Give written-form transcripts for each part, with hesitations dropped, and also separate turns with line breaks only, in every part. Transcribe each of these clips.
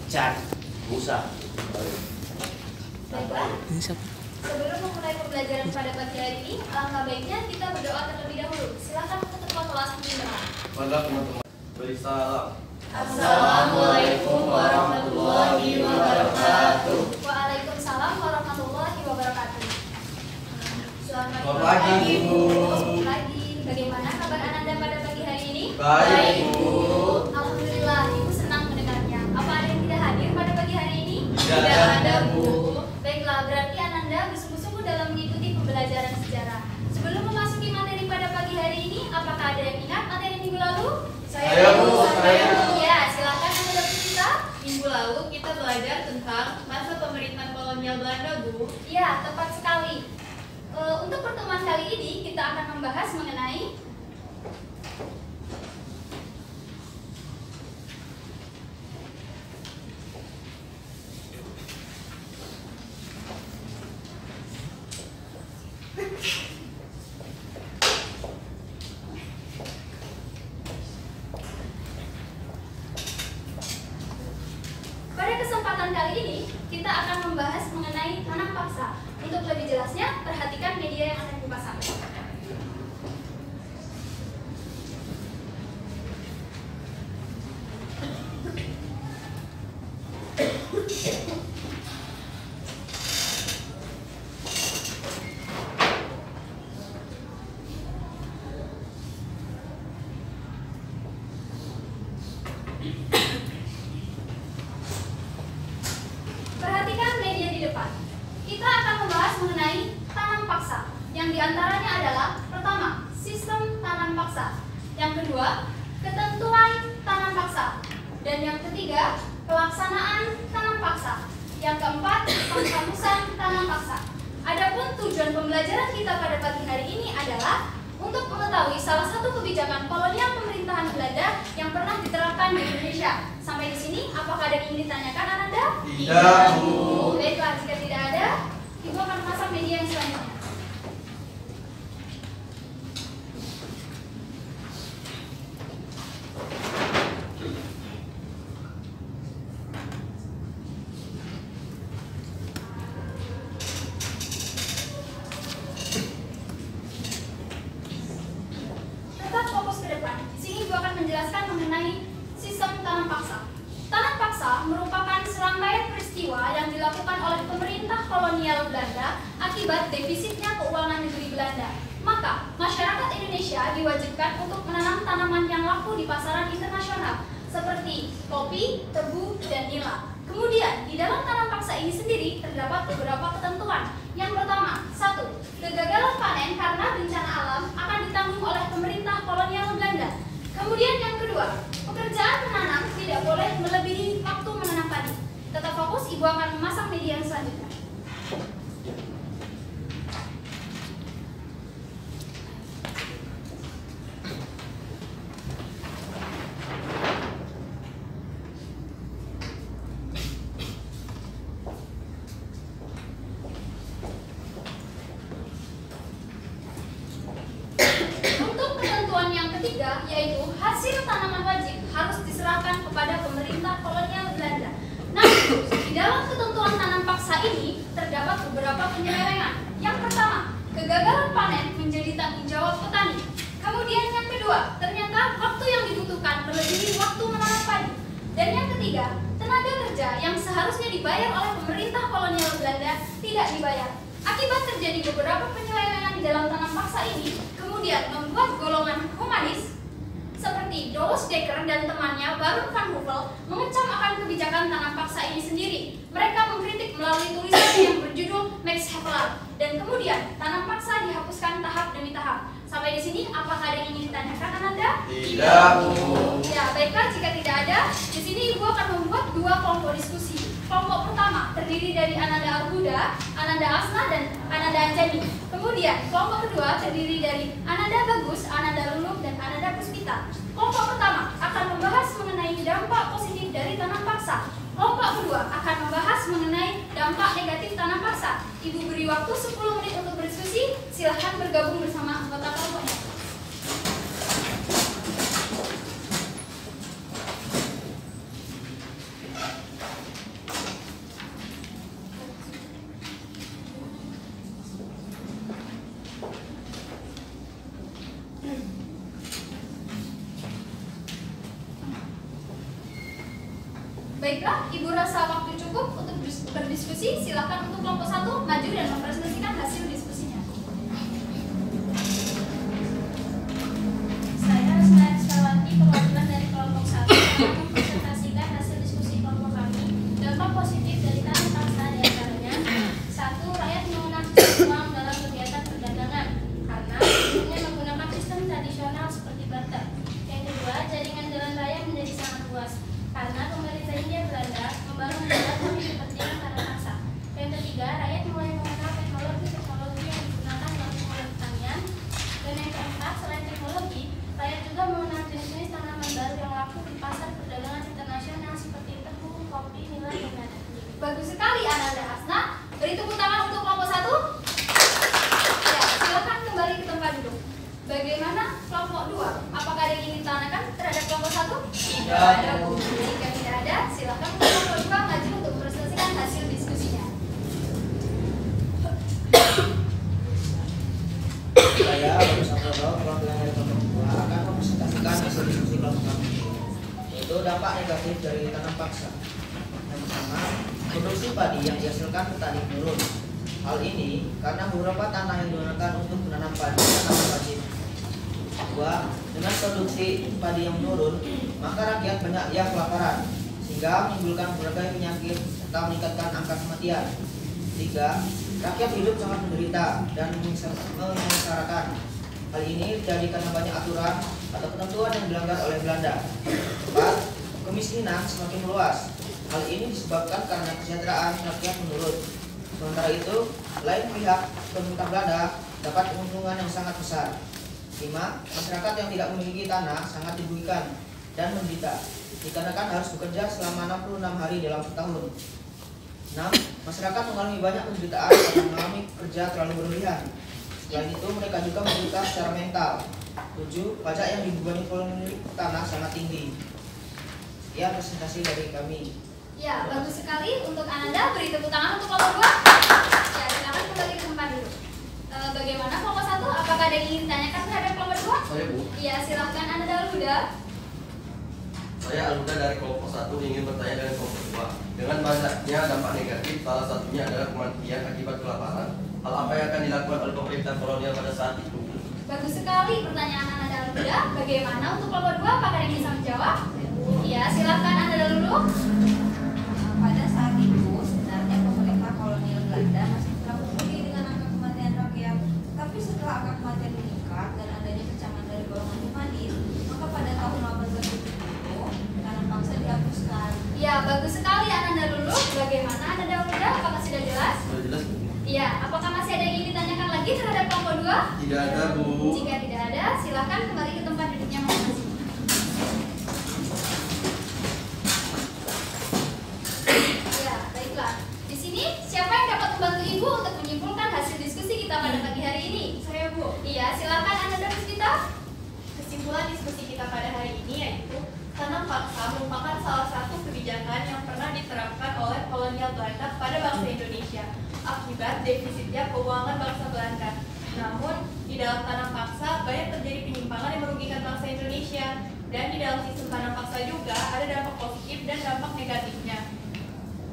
Chan Musa.
Baiklah, sebelum memulai pembelajaran pada pagi hari ini, alangkah baiknya kita berdoa terlebih dahulu. Silakan untuk ketua kelas mendengar.
Maka teman-teman beri salam.
Assalamualaikum warahmatullahi wabarakatuh. Waalaikumsalam warahmatullahi wabarakatuh. Selamat
pagi, Ibu.
Selamat pagi. Bagaimana kabar Ananda pada pagi hari ini?
Baik, Bu.
Alhamdulillah, Ibu senang mendengarnya. Apa ada yang tidak hadir pada pagi hari ini?
Tidak ada, Bu.
Baiklah, berarti Ananda bersungguh-sungguh dalam mengikuti pembelajaran sejarah. Sebelum memasuki materi pada pagi hari ini, apakah ada yang ingat materi minggu lalu?
Saya, Bu.
Ya, silakan Anda bercerita.
Minggu lalu kita belajar tentang masa pemerintahan kolonial Belanda, Bu.
Ya, tepat sekali. Untuk pertemuan kali ini kita akan membahas mengenai pada kesempatan kali ini kita akan membahas mengenai tanam paksa. Untuk lebih jelasnya, perhatikan media yang akan dipasang. Perhatikan media di depan. Kita akan membahas mengenai tanam paksa, yang diantaranya adalah pertama, sistem tanam paksa, yang kedua, ketentuan tanam paksa, dan yang ketiga, pelaksanaan tanam paksa, yang keempat, penghapusan tanam paksa. Adapun tujuan pembelajaran kita pada pagi hari ini adalah untuk mengetahui salah satu kebijakan kolonial pemerintahan Belanda yang pernah diterapkan di Indonesia. Sampai di sini, apakah ada yang ingin ditanyakan, Ananda?
Tidak, Bu.
Baiklah, jika tidak ada, Ibu akan memasang media yang selanjutnya. Tetap fokus ke depan. Di sini Ibu akan menjelaskan mengenai sistem tanam paksa. Tanam paksa merupakan serangkaian peristiwa yang dilakukan oleh pemerintah kolonial Belanda akibat defisitnya keuangan negeri Belanda. Maka, masyarakat Indonesia diwajibkan untuk menanam tanaman yang laku di pasaran internasional, seperti kopi, tebu, dan nila. Kemudian, di dalam tanam paksa ini sendiri terdapat beberapa ketentuan. Yang pertama, 1. Kegagalan panen karena bencana alam akan ditanggung oleh pemerintah kolonial Belanda. Kemudian yang kedua, pekerjaan menanam tidak boleh melebihi waktu menanam padi. Tetap fokus, Ibu akan memasang media yang selanjutnya. Untuk ketentuan yang ketiga, yaitu hasil tanaman wajib harus diserahkan kepada pemerintah kolonial Belanda. Namun, di dalam ketentuan tanam paksa ini terdapat beberapa penyelewengan. Yang pertama, kegagalan panen menjadi tanggung jawab petani. Kemudian yang kedua, ternyata waktu yang dibutuhkan melebihi waktu menanam padi. Dan yang ketiga, tenaga kerja yang seharusnya dibayar oleh pemerintah kolonial Belanda tidak dibayar. Akibat terjadi beberapa penyelewengan di dalam tanam paksa ini, kemudian membuat golongan humanis seperti Douwe Dekker dan temannya Baron van Houvel mengecam akan kebijakan tanam paksa ini sendiri. Mereka mengkritik melalui tulisan yang berjudul Max Havelaar, dan kemudian tanam paksa dihapuskan tahap demi tahap. Sampai di sini, apakah ada yang ingin ditanyakan, Ananda?
Tidak, Bu.
Ya, baiklah, jika tidak ada, di sini Ibu akan membuat dua kelompok diskusi. Kelompok pertama terdiri dari Ananda Arbuda, Ananda Asna, dan Ananda Anjani. Kemudian, kelompok kedua terdiri dari Ananda Bagus, Ananda Lulup, dan Ananda Puspita. Kelompok pertama akan membahas mengenai dampak positif dari tanam paksa. Kelompok kedua akan membahas mengenai dampak negatif tanam paksa. Ibu beri waktu 10 menit untuk berdiskusi. Silahkan bergabung bersama anggota kelompoknya. Baiklah, Ibu rasa waktu cukup untuk berdiskusi. Silakan untuk kelompok 1 maju dan mempresentasikan hasil diskusinya.
Saya Sawati, perwakilan dari kelompok 1 akan mempresentasikan hasil diskusi kelompok kami. Dampak positif dari tanam paksa diantaranya: 1. Rakyat menggunakan uang dalam kegiatan perdagangan karena sebelumnya menggunakan sistem tradisional seperti barter. Yang kedua, jaringan jalan raya menjadi sangat luas karena pemerintah Hindia Belanda membangun jalan demi kepentingan tanam paksa. Yang ketiga, rakyat mulai mengenal teknologi yang digunakan dalam pertanian. Dan yang keempat, selain teknologi, rakyat juga mengenal jenis-jenis tanaman baru yang laku di pasar perdagangan internasional seperti tebu, kopi, nilai, dan lain-lain.
Bagus sekali Ananda Hasna. Beri tepuk tangan untuk kelompok 1. Ya, silakan kembali ke tempat duduk. Bagaimana kelompok 2? Apakah ada yang ingin ditanyakan terhadap kelompok 1?
Tidak ada, Bu.
Jika tidak ada, silakan kelompok 2 maju untuk mempresentasikan hasil diskusinya.
Saya Bagus Sabtono, perwakilan dari kelompok 2 akan mempresentasikan hasil diskusi kelompok kami, yaitu dampak negatif dari tanam paksa. Yang pertama, produksi padi yang dihasilkan petani menurun. Hal ini karena beberapa tanah yang digunakan untuk menanam padi tanaman wajib. Kedua, dengan produksi padi yang menurun, maka rakyat banyak yang kelaparan, sehingga menimbulkan berbagai penyakit serta meningkatkan angka kematian. Tiga, rakyat hidup sangat menderita dan menyengsarakan. Hal ini terjadi karena banyak aturan atau ketentuan yang dilanggar oleh Belanda. Empat, kemiskinan semakin meluas. Hal ini disebabkan karena kesejahteraan rakyat menurun. Sementara itu, lain pihak, pemerintah Belanda dapat keuntungan yang sangat besar. 5. Masyarakat yang tidak memiliki tanah sangat dirugikan dan menderita, dikarenakan harus bekerja selama 66 hari dalam setahun. 6. Masyarakat mengalami banyak penderitaan karena mengalami kerja terlalu berlebihan. Selain itu, mereka juga menderita secara mental. 7. Pajak yang dibebani pemilik tanah sangat tinggi. Sekian presentasi dari kami.
Ya, bagus sekali untuk Ananda. Beri tepuk tangan untuk kelompok 2. Ya, silakan kembali ke tempat duduk. Bagaimana kelompok 1? Apakah ada yang ingin ditanyakan terhadap kelompok 2?
Saya, Bu.
Iya, silakan Anda Alhuda.
Saya Alhuda dari kelompok 1 ingin bertanya dengan kelompok 2. Dengan banyaknya dampak negatif, salah satunya adalah kematian akibat kelaparan. Hal apa yang akan dilakukan oleh pemerintah kolonial pada saat itu?
Bagus sekali pertanyaan Anda Alhuda. Bagaimana untuk kelompok 2? Apakah ada yang bisa menjawab? Iya, silakan Anda dulu.
Pada saat itu sebenarnya pemerintah kolonial Belanda masih kurang peduli dengan angka kematian rakyat. Tapi setelah angka kematian meningkat dan adanya kecaman dari golongan humanis, maka pada tahun 1870 tanam paksa dihapuskan.
Ya, bagus sekali Anda dulu. Bagaimana Anda Alhuda? Apakah sudah jelas?
Sudah jelas, Bu?
Iya, apakah masih ada yang ingin ditanyakan lagi terhadap kelompok 2?
Tidak ada, Bu.
Jika tidak ada, silakan kembali ke tempat duduknya masing-masing. Ya, baiklah. Di sini siapa yang dapat membantu Ibu untuk menyimpulkan hasil diskusi kita pada pagi hari ini?
Saya, Bu.
Iya, silakan Anda dari kita.
Kesimpulan diskusi kita pada hari ini yaitu tanam paksa merupakan salah satu kebijakan yang pernah diterapkan oleh kolonial Belanda pada bangsa Indonesia akibat defisitnya keuangan bangsa Belanda. Namun, di dalam tanam paksa banyak terjadi penyimpangan yang merugikan bangsa Indonesia. Dan di dalam sistem tanam paksa juga ada dampak positif dan dampak negatifnya.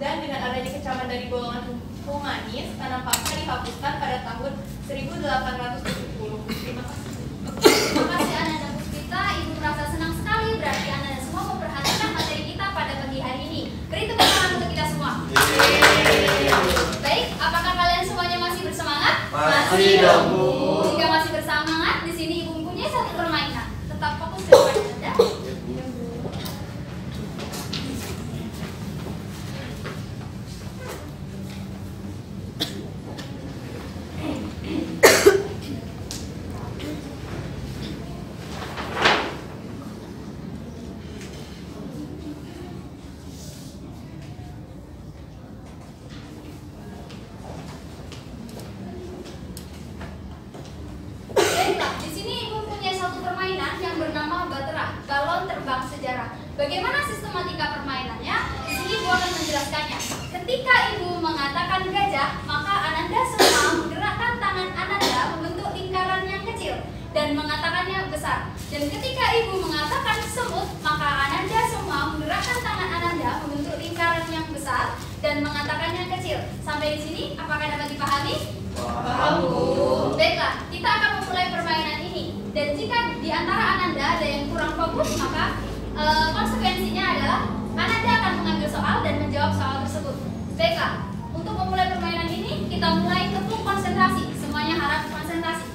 Dan dengan adanya kecaman dari golongan humanis, tanam paksa dihapuskan pada tahun 1870. Terima kasih.
Terima kasih Anda Puspita. Ibu merasa senang sekali berarti Anda semua memperhatikan materi kita pada pagi hari ini. Beri tepuk tangan untuk kita semua. Baik, apakah kalian semuanya masih bersemangat?
Masih dong, Bu.
Jika masih bersemangat, di sini Ibu mempunyai satu permainan. Tetap fokus ke permainan Anda. Baiklah, di sini Ibu punya satu permainan yang bernama Baterah, balon terbang sejarah. Bagaimana sistematika permainannya? Di sini Ibu akan menjelaskannya. Ketika Ibu mengatakan gajah, maka Ananda semua menggerakkan tangan Ananda membentuk lingkaran yang kecil dan mengatakannya besar. Dan ketika ibu mengatakan semut, maka Ananda semua menggerakkan tangan Ananda membentuk lingkaran yang besar dan mengatakan yang kecil. Sampai di sini, apakah dapat dipahami?
Paham, Bu.
Baiklah, kita akan memulai permainan ini. Dan jika di antara Ananda ada yang kurang fokus, maka konsekuensinya adalah Ananda akan mengambil soal dan menjawab soal tersebut. Baiklah, untuk memulai permainan ini, kita mulai tepuk konsentrasi. Semuanya harap konsentrasi.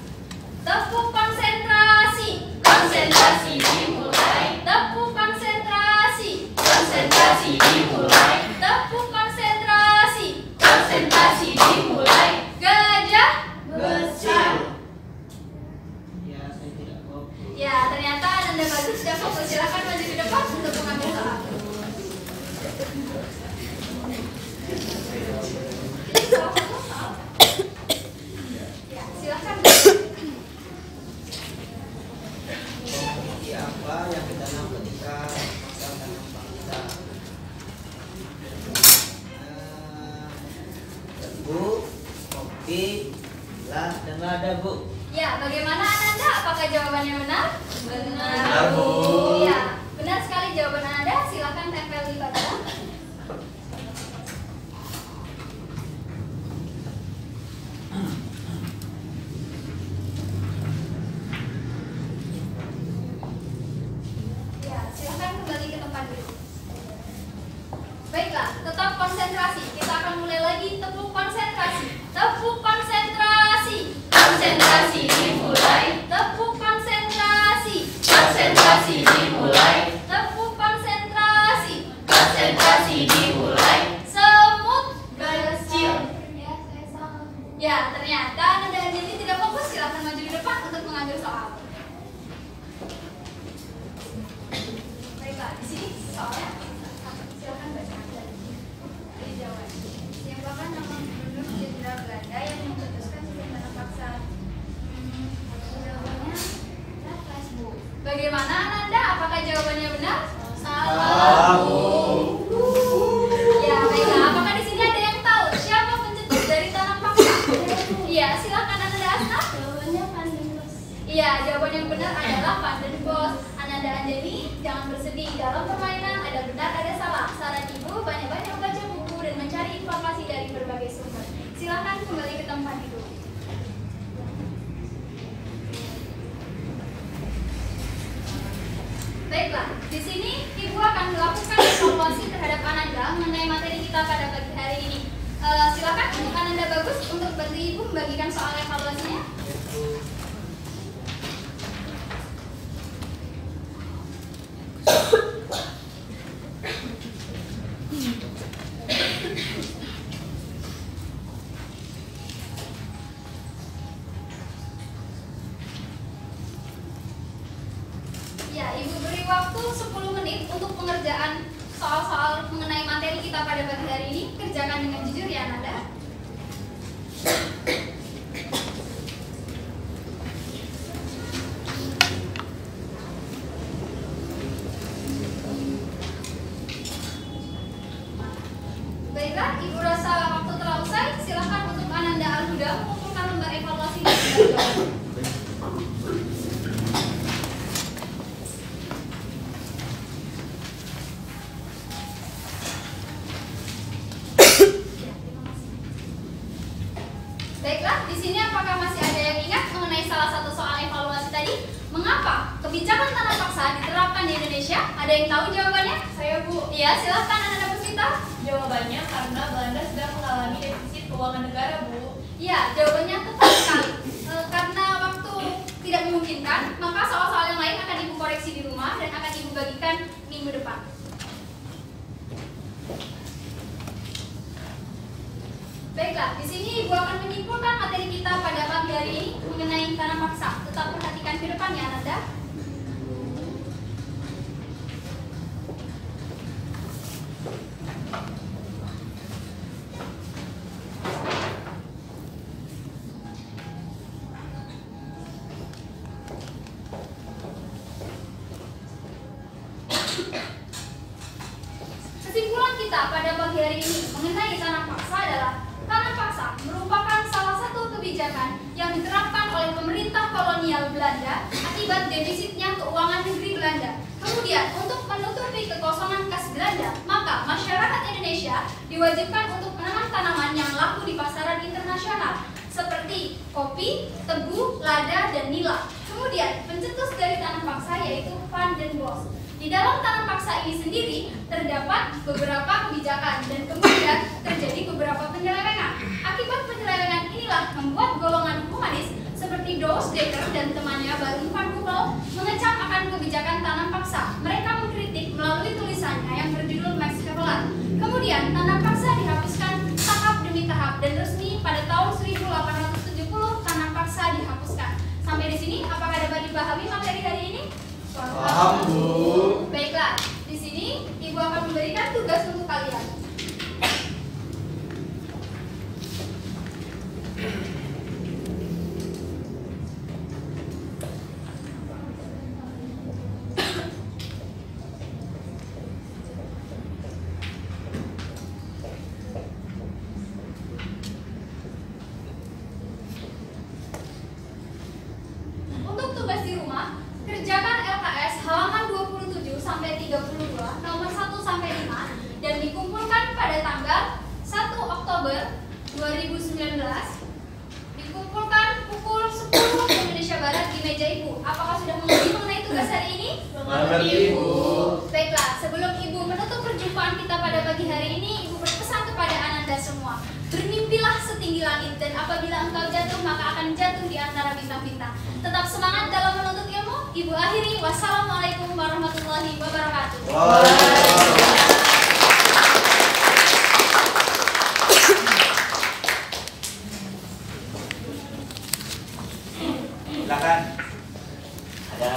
Tepuk konsentrasi. Konsentrasi dimulai. Tepuk konsentrasi. Konsentrasi dimulai. Tepuk konsentrasi. Konsentrasi dimulai. Gajah besar.
Ya, saya tidak fokus.
Ya, ternyata Anda bagus sudah fokus. Silakan maju ke depan untuk mengambil soal. Ini salah satu soal. Ya, silakan.
Komoditi apa yang ditanam ketika masa tanam paksa? Tebu, kopi, lah dan lada, Bu.
Ya, bagaimana Ananda? Apakah jawabannya benar?
Benar, Bu.
Ya, benar sekali jawaban Anda. Silakan tempel di badan. Ya, silakan kembali ke tempat dulu. Baiklah, tetap konsentrasi. Kita akan mulai lagi. Tepuk konsentrasi. Tepuk konsentrasi. Konsentrasi dimulai. Tepuk konsentrasi. Konsentrasi dimulai. Tepuk konsentrasi. Konsentrasi dimulai. Semut kecil. Ya, saya salah. Ya, ternyata Anda dan Jenny tidak fokus. Silakan maju ke depan untuk mengambil soal. Baiklah, di sini soalnya. Silakan baca. Dijawab. Siapakah nama gubernur jenderal Belanda yang memutuskan sistem tanam paksa? Jawabannya Raffles, Bu. Bagaimana Ananda? Apakah jawabannya benar?
Salah, Bu.
Ya, baiklah. Apakah di sini ada yang tahu siapa pencetus dari tanam paksa? Iya, silakan Ananda Asna.
Jawabannya Pandenbos.
Iya, jawaban yang benar adalah Pandenbos. Ananda Anjani, jangan bersedih. Dalam permainan ada benar, ada salah. Saran ibu banyak-banyak baca buku dan mencari informasi dari berbagai sumber. Silakan kembali ke tempat ibu. Baiklah, di sini ibu akan melakukan evaluasi terhadap Ananda mengenai materi kita pada pagi hari ini. Silakan untuk Ananda bagus untuk bantu ibu membagikan soal evaluasinya. Ya, ibu beri waktu 10 menit untuk pengerjaan soal-soal mengenai materi kita pada pagi hari ini. Kerjakan dengan jujur ya Ananda. Baiklah, ibu rasa waktu telah usai. Silakan untuk Ananda Al-Huda mengumpulkan lembar evaluasi dan jawaban. Baiklah, di sini apakah masih ada yang ingat mengenai salah satu soal evaluasi tadi? Mengapa kebijakan tanam paksa diterapkan di Indonesia? Ada yang tahu jawabannya?
Saya, Bu.
Iya, silakan Ananda Puspita.
Jawabannya karena Belanda sedang mengalami defisit keuangan negara, Bu.
Iya, jawabannya tepat sekali. Karena waktu tidak memungkinkan, maka soal-soal yang lain akan ibu koreksi di rumah dan akan ibu bagikan minggu depan. Baiklah, di sini ibu akan menyimpulkan materi kita pada pagi hari ini mengenai tanam paksa. Tetap perhatikan ke depan ya Ananda. Kesimpulan kita pada pagi hari ini mengenai tanam paksa adalah tanam paksa merupakan salah satu kebijakan kebijakan yang diterapkan oleh pemerintah kolonial Belanda akibat defisitnya keuangan negeri Belanda. Kemudian, untuk menutupi kekosongan kas Belanda, maka masyarakat Indonesia diwajibkan untuk menanam tanaman yang laku di pasaran internasional seperti kopi, tebu, lada, dan nila. Kemudian, pencetus dari tanam paksa yaitu Van den Bosch. Di dalam tanam paksa ini sendiri terdapat beberapa kebijakan dan kemudian terjadi beberapa penyelewengan. Akibat penyelewengan inilah membuat golongan humanis seperti Douws Dekker dan temannya Baron van Boekel mengecam akan kebijakan tanam paksa. Mereka mengkritik melalui tulisannya yang berjudul Max Havelaar. Kemudian tanam paksa dihapuskan tahap demi tahap dan resmi pada tahun 1870 tanam paksa dihapuskan. Sampai di sini apakah dapat dipahami materi hari ini?
Paham, Bu.
Baiklah, di sini Ibu akan memberikan tugas untuk kalian. Untuk tugas di rumah, kerjakan LKS halaman 27 sampai 32 nomor 1 sampai 5 dan dikumpulkan pada tanggal 1 Oktober 2019. Dikumpulkan pukul 10 Indonesia Barat di meja Ibu. Apakah sudah mengerti mengenai tugas hari ini?
Mengerti, Bu.
Baiklah, sebelum Ibu menutup perjumpaan kita pada pagi hari ini, Ibu berpesan kepada Ananda semua. Bermimpilah setinggi langit dan apabila engkau jatuh maka akan jatuh di antara bintang-bintang. Tetap semangat dalam menuntut ilmu. Ibu akhiri, wassalamualaikum warahmatullahi wabarakatuh.
Silakan. Ada